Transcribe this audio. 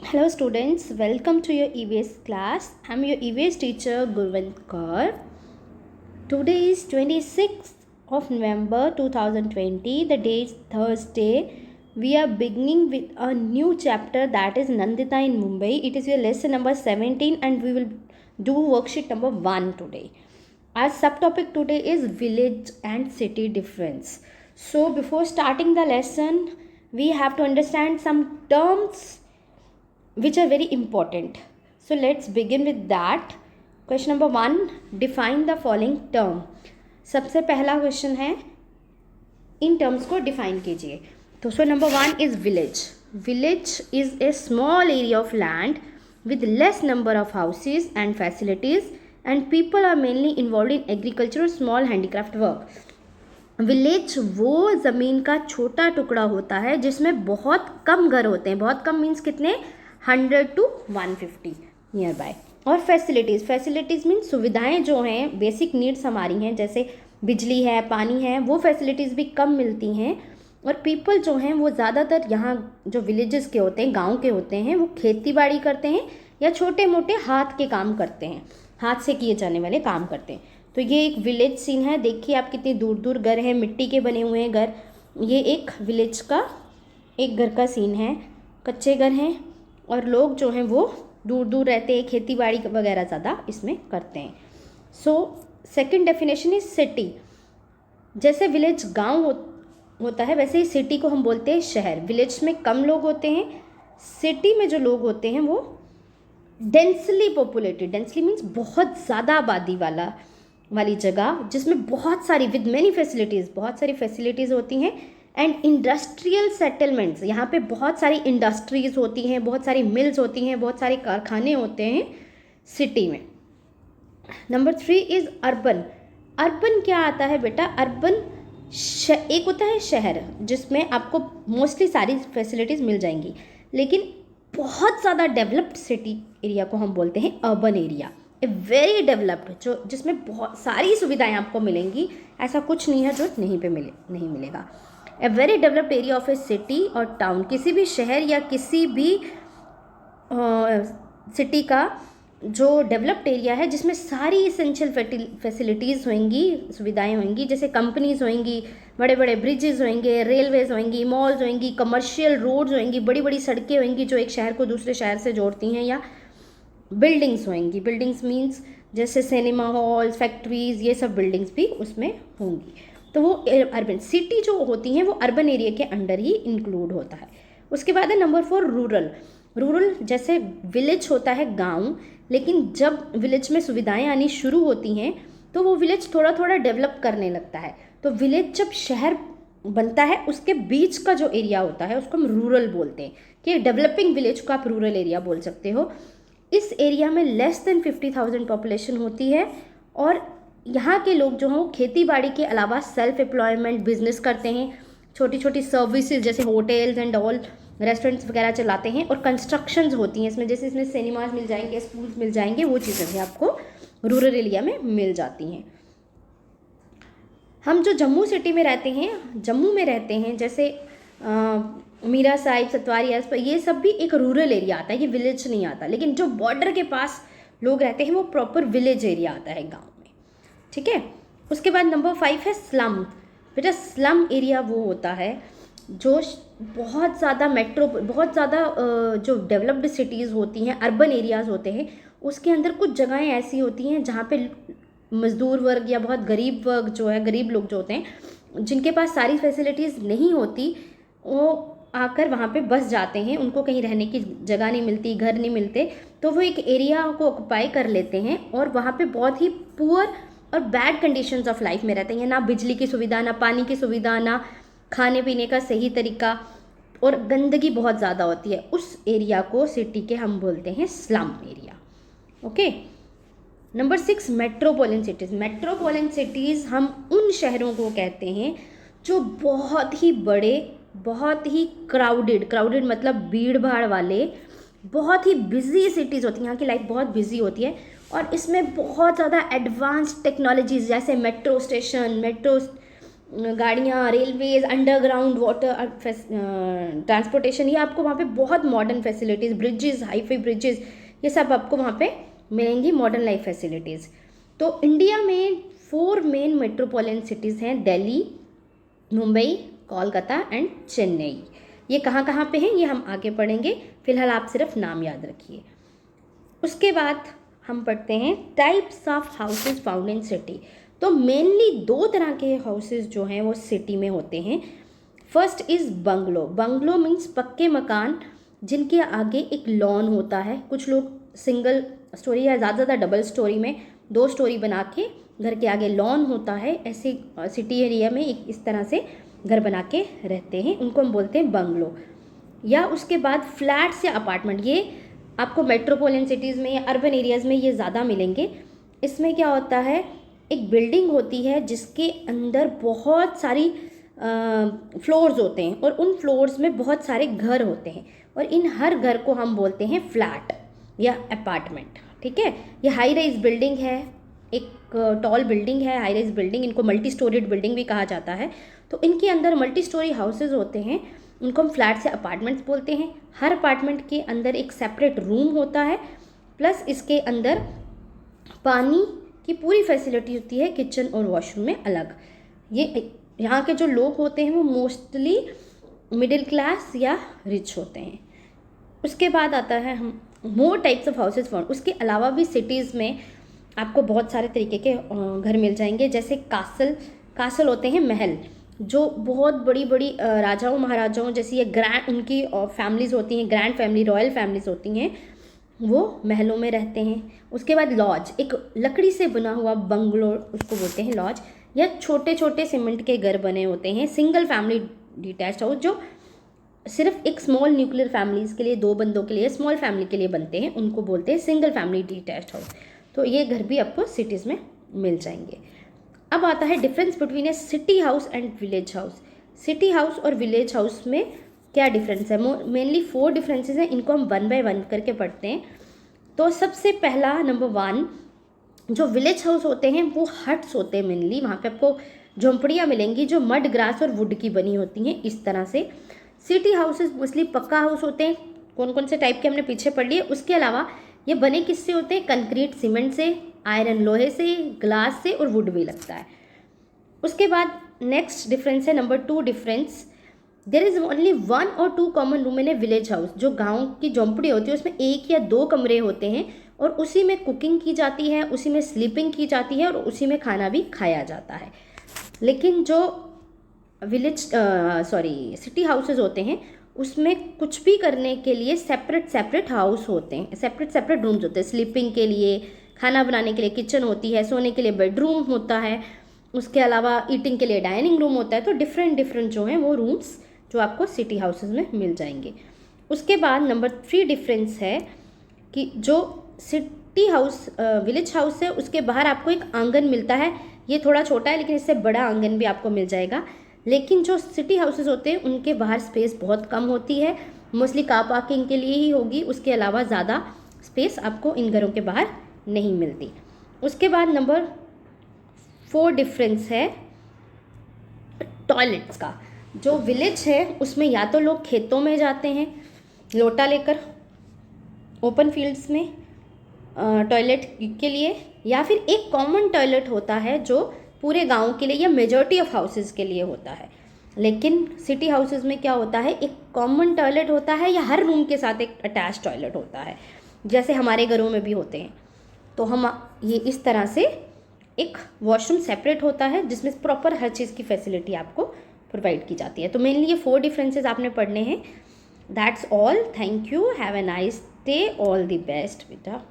Hello students, welcome to your EVS class. I'm your EVS teacher Gurvant Kaur. Today is 26th of November 2020. The day is Thursday. We are beginning with a new chapter, that is Nandita in Mumbai. It is your lesson number 17 and we will do worksheet number 1 today. Our subtopic today is village and city difference. So before starting the lesson, we have to understand some terms which are very important. So let's begin with that. Question number 1, define the following term. सबसे पहला question है, in terms को define कीजिए. तो so number 1 is village. Village is a small area of land with less number of houses and facilities and people are mainly involved in agriculture or small handicraft work. Village वो ज़मीन का छोटा टुकड़ा होता है जिसमें बहुत कम घर होते हैं. बहुत कम मीन्स कितने? 100 to 150 नियर बाय. और फैसिलिटीज़ मीन्स सुविधाएं जो हैं, बेसिक नीड्स हमारी हैं, जैसे बिजली है, पानी है, वो फैसिलिटीज़ भी कम मिलती हैं. और पीपल जो हैं वो ज़्यादातर यहाँ जो विलेजेस के होते हैं, गांव के होते हैं, वो खेती बाड़ी करते हैं या छोटे मोटे हाथ के काम करते हैं, हाथ से किए जाने वाले काम करते हैं. तो ये एक विलेज सीन है. देखिए आप कितनी दूर दूर घर हैं, मिट्टी के बने हुए हैं घर. ये एक विलेज का एक घर का सीन है. कच्चे घर हैं और लोग जो हैं वो दूर दूर रहते हैं, खेती बाड़ी वगैरह ज़्यादा इसमें करते हैं. So second definition is city. जैसे विलेज गांव होता है वैसे ही सिटी को हम बोलते हैं शहर. विलेज में कम लोग होते हैं, सिटी में जो लोग होते हैं वो डेंसली पॉपुलेटेड. डेंसली मीन्स बहुत ज़्यादा आबादी वाली जगह जिसमें बहुत सारी विद मैनी फैसिलिटीज़, बहुत सारी फैसिलिटीज़ होती हैं. एंड इंडस्ट्रियल सेटलमेंट्स, यहाँ पे बहुत सारी इंडस्ट्रीज़ होती हैं, बहुत सारी मिल्स होती हैं, बहुत सारे कारखाने होते हैं सिटी में. Number 3 is urban. अर्बन क्या आता है बेटा? अर्बन एक होता है शहर जिसमें आपको मोस्टली सारी फैसिलिटीज़ मिल जाएंगी, लेकिन बहुत ज़्यादा डेवलप्ड सिटी एरिया को हम बोलते हैं urban area. A very developed, जो जिसमें बहुत सारी सुविधाएं आपको मिलेंगी. ऐसा कुछ नहीं है जो नहीं नहीं मिलेगा. A very developed area of A city और टाउन, किसी भी शहर या किसी भी सिटी का जो डेवलप्ड एरिया है जिसमें सारी इसेंशियल फैसिलिटीज़ होंगी, सुविधाएं होंगी, जैसे कंपनीज होंगी, बड़े बड़े ब्रिजेस होंगे, रेलवेज होंगी, मॉल्स होंगी, कमर्शियल रोड्स होंगी, बड़ी बड़ी सड़कें होंगी जो एक शहर को दूसरे शहर से जोड़ती हैं, या बिल्डिंग्स होंगी. बिल्डिंग्स मीन्स जैसे सिनेमा हॉल्स, फैक्ट्रीज, ये सब बिल्डिंग्स भी उसमें होंगी. तो वो अर्बन. सिटी जो होती हैं वो अर्बन एरिया के अंडर ही इंक्लूड होता है. उसके बाद है नंबर 4 रूरल. रूरल जैसे विलेज होता है गांव, लेकिन जब विलेज में सुविधाएं आनी शुरू होती हैं तो वो विलेज थोड़ा थोड़ा डेवलप करने लगता है. तो विलेज जब शहर बनता है उसके बीच का जो एरिया होता है उसको हम रूरल बोलते हैं, कि डेवलपिंग विलेज को आप रूरल एरिया बोल सकते हो. इस एरिया में लेस देन 50,000 पॉपुलेशन होती है और यहाँ के लोग जो हैं वो खेती बाड़ी के अलावा सेल्फ एम्प्लॉयमेंट बिजनेस करते हैं, छोटी छोटी सर्विसेज जैसे होटल्स एंड ऑल, रेस्टोरेंट्स वगैरह चलाते हैं. और कंस्ट्रक्शंस होती हैं इसमें, जैसे इसमें सिनेमाज मिल जाएंगे, स्कूल्स मिल जाएंगे, वो चीज़ें भी आपको रूरल एरिया में मिल जाती हैं. हम जो जम्मू सिटी में रहते हैं, जम्मू में रहते हैं, जैसे मीरा साहिब, सतवारी, ये सब भी एक रूरल एरिया आता है, ये विलेज नहीं आता. लेकिन जो बॉर्डर के पास लोग रहते हैं वो प्रॉपर विलेज एरिया आता है गाँव में. ठीक है. उसके बाद नंबर 5 है स्लम. बेटा स्लम एरिया वो होता है जो बहुत ज़्यादा बहुत ज़्यादा जो डेवलप्ड सिटीज़ होती हैं, अर्बन एरियाज़ होते हैं, उसके अंदर कुछ जगहें ऐसी होती हैं जहाँ पे मज़दूर वर्ग या बहुत गरीब वर्ग जो है, गरीब लोग जो होते हैं, जिनके पास सारी फैसिलिटीज़ नहीं होती, वो आकर वहाँ पे बस जाते हैं. उनको कहीं रहने की जगह नहीं मिलती, घर नहीं मिलते, तो वो एक एरिया को ऑक्युपाई कर लेते हैं और वहाँ पे बहुत ही पुअर और बैड कंडीशंस ऑफ लाइफ में रहते हैं. ना बिजली की सुविधा, ना पानी की सुविधा, ना खाने पीने का सही तरीका, और गंदगी बहुत ज़्यादा होती है. उस एरिया को सिटी के हम बोलते हैं slum area. Okay. Number 6 metropolitan cities. Metropolitan cities हम उन शहरों को कहते हैं जो बहुत ही बड़े, बहुत ही क्राउडेड मतलब भीड़ भाड़ वाले, बहुत ही बिजी सिटीज़ होती हैं. यहाँ की लाइफ बहुत बिजी होती है और इसमें बहुत ज़्यादा एडवांस टेक्नोलॉजीज़ जैसे मेट्रो स्टेशन, मेट्रो गाड़ियाँ, रेलवेज, अंडरग्राउंड वाटर ट्रांसपोर्टेशन, ये आपको वहाँ पे बहुत modern facilities, bridges, hi-fi bridges, ये सब आपको वहाँ पे मिलेंगी, मॉडर्न लाइफ फैसिलिटीज़। तो इंडिया में 4 मेन मेट्रोपॉलिटन सिटीज़ हैं, दिल्ली, मुंबई, कोलकाता एंड चेन्नई। ये कहाँ कहाँ पे हैं ये हम आगे पढ़ेंगे, फिलहाल आप सिर्फ नाम याद रखिए। उसके बाद हम पढ़ते हैं types of houses found in city. तो मेनली 2 तरह के हाउसेज जो हैं वो सिटी में होते हैं। First is bungalow. Bungalow means पक्के मकान जिनके आगे एक लॉन होता है। कुछ लोग सिंगल स्टोरी या ज़्यादा डबल स्टोरी में 2 स्टोरी बना के घर के आगे लॉन होता है, ऐसे सिटी एरिया में एक इस तरह से घर बना के रहते हैं, उनको हम बोलते हैं बंगलो। या उसके बाद फ्लैट्स या अपार्टमेंट, ये आपको मेट्रोपॉलिटन सिटीज़ में या अर्बन एरियाज़ में ये ज़्यादा मिलेंगे। इसमें क्या होता है, एक बिल्डिंग होती है जिसके अंदर बहुत सारी फ्लोर्स होते हैं और उन फ्लोर्स में बहुत सारे घर होते हैं और इन हर घर को हम बोलते हैं फ्लैट या अपार्टमेंट। ठीक है, ये हाई राइज बिल्डिंग है, एक टॉल बिल्डिंग है, हाई राइज बिल्डिंग, इनको मल्टी स्टोरीड बिल्डिंग भी कहा जाता है। तो इनके अंदर मल्टी स्टोरी हाउसेज होते हैं, उनको हम फ्लैट्स या अपार्टमेंट्स बोलते हैं। हर अपार्टमेंट के अंदर एक सेपरेट रूम होता है, प्लस इसके अंदर पानी की पूरी फैसिलिटी होती है, किचन और वॉशरूम में अलग। ये यहाँ के जो लोग होते हैं वो मोस्टली मिडिल क्लास या रिच होते हैं। उसके बाद आता है हम more types of houses found. उसके अलावा भी सिटीज़ में आपको बहुत सारे तरीके के घर मिल जाएंगे, जैसे कासल होते हैं, महल, जो बहुत बड़ी बड़ी राजाओं महाराजाओं जैसी ये ग्रैंड उनकी फैमिलीज़ होती हैं, ग्रैंड फैमिली, रॉयल फैमिलीज़ होती हैं, वो महलों में रहते हैं। उसके बाद लॉज, एक लकड़ी से बना हुआ बंगलो, उसको बोलते हैं लॉज, या छोटे छोटे सीमेंट के घर बने होते हैं, सिंगल फैमिली डिटैच्ड हाउस, जो सिर्फ एक स्मॉल न्यूक्लियर फैमिलीज़ के लिए, 2 बंदों के लिए, स्मॉल फैमिली के लिए बनते हैं, उनको बोलते हैं सिंगल फैमिली डिटैच्ड हाउस। तो ये घर भी आपको सिटीज़ में मिल जाएंगे। अब आता है difference between A city house and village house. City house और विलेज हाउस में क्या डिफरेंस है? मेनली 4 डिफरेंसेस हैं, इनको हम 1 बाय 1 करके पढ़ते हैं। तो सबसे पहला नंबर 1, जो विलेज हाउस होते हैं वो हट्स होते हैं मेनली, वहाँ पे आपको झोंपड़ियाँ मिलेंगी जो मड, ग्रास और वुड की बनी होती हैं, इस तरह से। सिटी हाउसेस मोस्टली पक्का हाउस होते हैं, कौन कौन से टाइप के हमने पीछे पढ़ लिए। उसके अलावा ये बने किससे होते हैं? कंक्रीट, सीमेंट से, आयरन लोहे से, ग्लास से और वुड भी लगता है। उसके बाद नेक्स्ट डिफरेंस है number 2 difference, there is only 1 और 2 common room in a village house. जो गांव की झोंपड़ी होती है उसमें 1 या 2 कमरे होते हैं और उसी में कुकिंग की जाती है, उसी में स्लीपिंग की जाती है और उसी में खाना भी खाया जाता है। लेकिन जो सिटी हाउसेज होते हैं उसमें कुछ भी करने के लिए सेपरेट हाउस होते हैं, सेपरेट रूम्स होते हैं, स्लीपिंग के लिए, खाना बनाने के लिए किचन होती है, सोने के लिए बेडरूम होता है, उसके अलावा ईटिंग के लिए डाइनिंग रूम होता है। तो डिफरेंट जो हैं वो रूम्स जो आपको सिटी हाउसेज में मिल जाएंगे। उसके बाद नंबर 3 डिफरेंस है कि जो सिटी हाउस विलेज हाउस है उसके बाहर आपको एक आंगन मिलता है, ये थोड़ा छोटा है लेकिन इससे बड़ा आंगन भी आपको मिल जाएगा। लेकिन जो सिटी हाउसेज होते हैं उनके बाहर स्पेस बहुत कम होती है, मोस्टली कार पार्किंग के लिए ही होगी, उसके अलावा ज़्यादा स्पेस आपको इन घरों के बाहर नहीं मिलती। उसके बाद नंबर 4 डिफरेंस है टॉयलेट्स का। जो विलेज है उसमें या तो लोग खेतों में जाते हैं लोटा लेकर ओपन फील्ड्स में टॉयलेट के लिए, या फिर एक कॉमन टॉयलेट होता है जो पूरे गांव के लिए या मेजॉरिटी ऑफ हाउसेस के लिए होता है। लेकिन सिटी हाउसेस में क्या होता है, एक कॉमन टॉयलेट होता है या हर रूम के साथ एक अटैच टॉयलेट होता है, जैसे हमारे घरों में भी होते हैं। तो हम ये इस तरह से एक वॉशरूम सेपरेट होता है जिसमें प्रॉपर हर चीज़ की फैसिलिटी आपको प्रोवाइड की जाती है। तो मेनली ये 4 डिफरेंसेस आपने पढ़ने हैं। That's all, thank you, have a nice day, all the best बेटा।